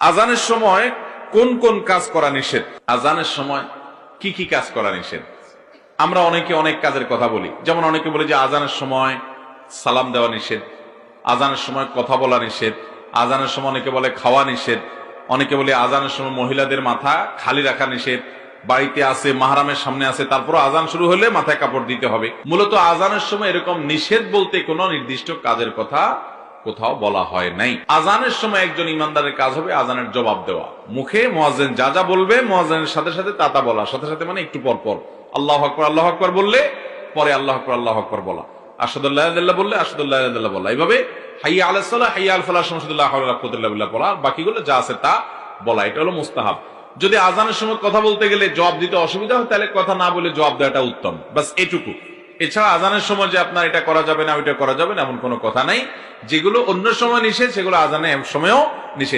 আজানের সময় কোন কোন কাজ করা নিষেধ? আজানের সময় কি কি কাজ করা নিষেধ? আমরা অনেকে অনেক কাজের কথা বলি, যেমন অনেকে বলে যে আজানের সময় সালাম দেওয়া নিষেধ, আজানের সময় কথা বলা নিষেধ, আজানের সময় অনেকে বলে খাওয়া নিষেধ, অনেকে বলে আজানের সময় মহিলাদের মাথা খালি রাখা নিষেধ, বাড়িতে আছে মাহরামের সামনে আছে তারপর আজান শুরু হলে মাথায় কাপড় দিতে হবে। মূলত আজানের সময় এরকম নিষেধ বলতে কোনো নির্দিষ্ট কাজের কথা কোথাও বলা হয় নাই। আজানের সময় একজন ইমানদারের কাজ হবে আজানের জবাব দেওয়া, মুখে মুয়াজ্জিন যা যা বলবে মুয়াজ্জিনের সাথে সাথে তা বলা, সাথে সাথে মানে একটু পর পর আল্লাহু আকবার বললে পরে আল্লাহু আকবার বলা, আশহাদু আল্লা ইলাহা ইল্লাল্লাহ বললে আশহাদু আল্লা ইলাহা ইল্লাল্লাহ বলা, এইভাবে হাইয়া আলাস সালাহ হাইয়া আল ফালাহ সমস্ত লা হাওলা ওয়ালা কুওয়াতা ইল্লা বিল্লাহ বলা, বাকিগুলো যা আছে তা বলা। এটা হলো মুস্তাহাব। যদি আজানের সময় কথা বলতে গেলে জবাব দিতে অসুবিধা হয় তাহলে কথা না বলে জবাব দেওয়াটা উত্তম, বাস এটুকু। এছাড়া আজানের সময় যে আপনার এটা করা যাবে না ওইটা করা যাবে না এমন কোনো কথা নাই। যেগুলো অন্য সময় নিষেধ সেগুলো আজানের সময়ও নিষেধ।